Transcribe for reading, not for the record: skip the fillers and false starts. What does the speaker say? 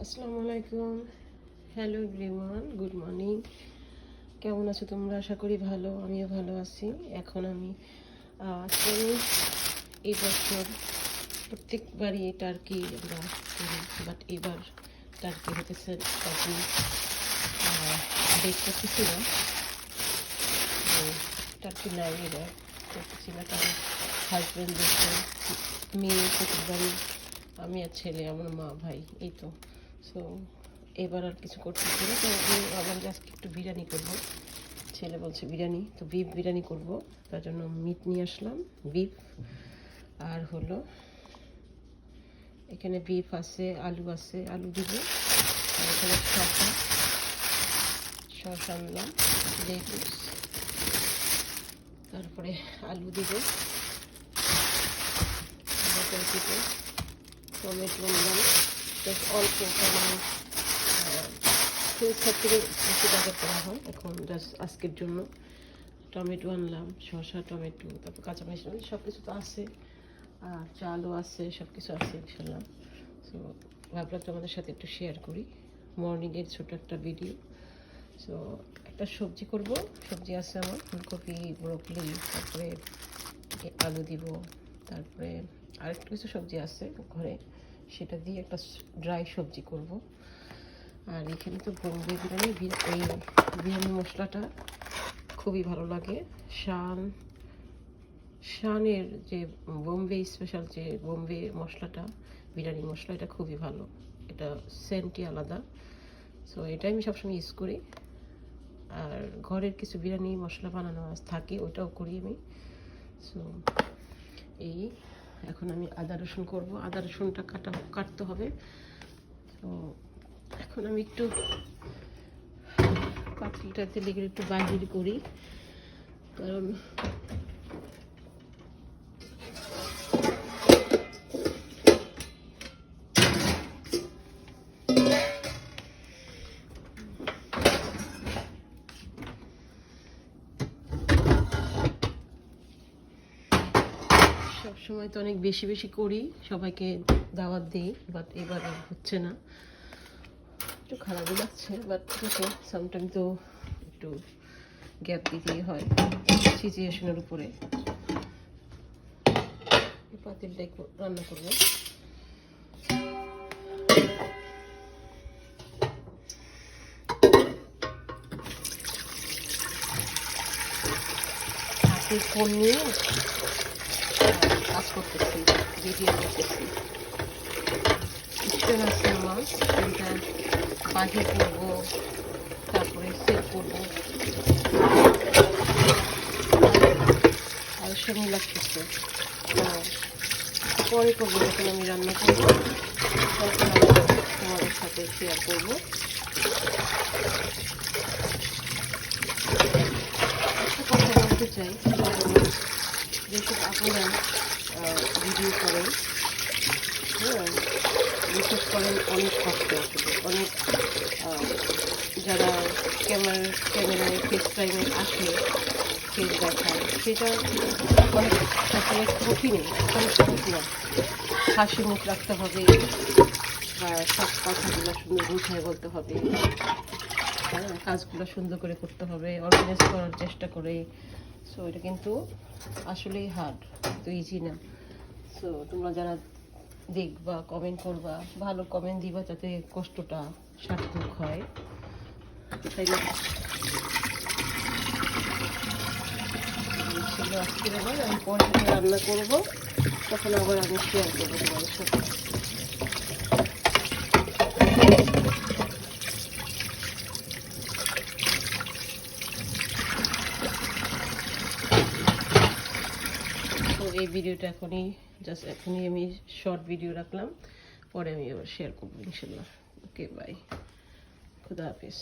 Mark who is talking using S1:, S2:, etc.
S1: আসসালামু আলাইকুম। Hello everyone, good morning. কেমন আছো তোমরা? আশা করি ভালো, আমিও ভালো আছি। এখন আমি আসলে এই বছর প্রত্যেকবারই টার্কি আমরা করি, বাট এবার টার্কি হতেছে, টার্কি বেক করতেছি না, টার্কি নাই এবার করতেছি না, কারণ হাজব্যান্ড দেখে মেয়ে প্রত্যেকবারই, আমি আর ছেলে, আমার মা ভাই, এই তো। সো এবার আর কিছু করতেছি না, তো আমি আবার আজকে একটু বিরিয়ানি করব। ছেলে বলছে বিরিয়ানি, তো বিফ বিরিয়ানি করব, তার জন্য মিট নিয়ে আসলাম, বিফ। আর হলো এখানে বিফ আছে, আলু দিব। আর এখানে শসা আনলাম, লেটুস, তারপরে আলু দিব, টমেটো আনলাম, অল্প, কারণ সব থেকে বেশি বাজার করা হয় এখন জাস্ট আজকের জন্য। টমেটো আনলাম, শসা, টমেটো, তারপর কাঁচামরিচ, সব কিছু তো আছে, আর চালও আছে, সব কিছু আছে ইনশাল্লাহ। সো ভাবলাম তোমাদের সাথে একটু শেয়ার করি মর্নিংয়ের ছোট একটা ভিডিও। সো একটা সবজি করব, সবজি আছে আমার ফুলকপি, ব্রোকলি, তারপরে আলু দিব, তারপরে আরেকটু কিছু সবজি আছে ঘরে, সেটা দিয়ে একটা ড্রাই সবজি করব। আর এখানে তো বোম্বে বিরিয়ানি, এই বিরিয়ানি মশলাটা খুবই ভালো লাগে। শানের যে বোম্বে স্পেশাল, যে বোম্বে মশলাটা, বিরিয়ানি মশলা, এটা খুবই ভালো, এটা সেন্টই আলাদা। সো এটা আমি সবসময় ইউজ করি। আর ঘরের কিছু বিরিয়ানি মশলা বানানো থাকে, ওটাও করি আমি। সো এই এখন আমি আদা রসুন করব, আদা রসুনটা কাটতে হবে। তো এখন আমি একটু পাতিলটাতে লেগে একটু বাহির করি, কারণ সবসময় তো অনেক বেশি বেশি করি, সবাইকে দাওয়াত দিই, বাট এবার হচ্ছে না, একটু খারাপই লাগছে, বাট ঠিক আছে, সামটাইম তো একটু গ্যাপ দিতেই হয় সিচুয়েশনের উপরে। পাতিলটাই রান্না করবো। হাতে ফোন নিয়ে কাজ করতেছি, ভিডিও করতেছি। স্টোন আছে আমার, স্টোনটা বাহির করবো, তারপরে সেট করবো, আর সময় লাগতেছে। পরে করবো, যখন আমি রান্না করবো তখন আমি তোমাদের সাথে শেয়ার করবো। একটা কথা বলতে চাই, যেসব আপনারা ভিডিও করেন, হ্যাঁ, বিশেষ করেন অনেক কষ্ট, আসলে অনেক যারা ক্যামেরায় ফেস টাইমে আসে, ফেস দেখায়, সেটা অনেক আসলে কঠিন, অনেক সহজ না। হাসি মুখ রাখতে হবে, বা সব কথাগুলো সুন্দর গুছায় বলতে হবে, হ্যাঁ, কাজগুলো সুন্দর করে করতে হবে, অর্গানাইজ করার চেষ্টা করে। সো এটা কিন্তু আসলেই হার্ড, তো ইজি না। সো তোমরা যারা দেখবা, কমেন্ট করবা, ভালো কমেন্ট দিবা, যাতে কষ্টটা সার্থক হয়, তাই না? ছিল আজকের, আবার আমি পরে রান্না করবো, তখন আবার আমি শেয়ার করবো তোমাদের সাথে। তো এই ভিডিওটা এখনই আমি শর্ট ভিডিও রাখলাম, পরে আমি আবার শেয়ার করবো ইনশাল্লাহ। ওকে, বাই, খুদা হাফিজ।